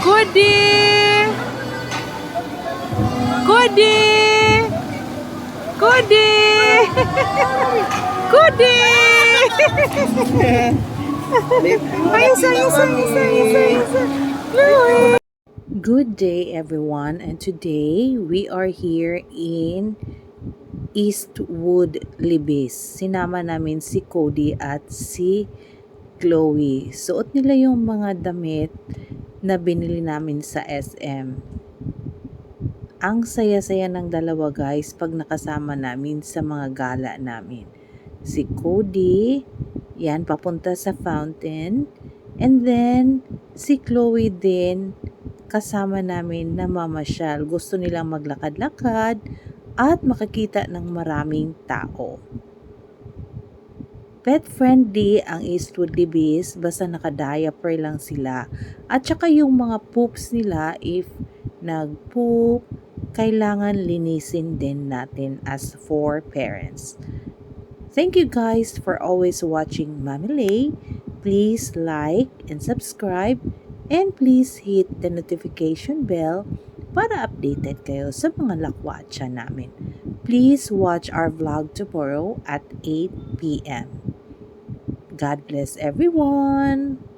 Goody! Goody! Goody! Goody! Isa. Chloe! Good day everyone, and today we are here in Eastwood Libis. Sinama namin si Cody at si Chloe. Suot nila yung mga damit na binili namin sa SM. Ang saya-saya ng dalawa guys pag nakasama namin sa mga gala namin. Si Cody, yan papunta sa fountain. And then, si Chloe din, kasama namin na mamasyal. Gusto nilang maglakad-lakad at makakita ng maraming tao. Pet-friendly ang Eastwood Libis, basta naka-diaper lang sila. At saka yung mga poops nila, if nag-poop, kailangan linisin din natin as for parents. Thank you guys for always watching Mami Lay. Please like and subscribe and please hit the notification bell para updated kayo sa mga lakwatsa namin. Please watch our vlog tomorrow at 8 p.m. God bless everyone!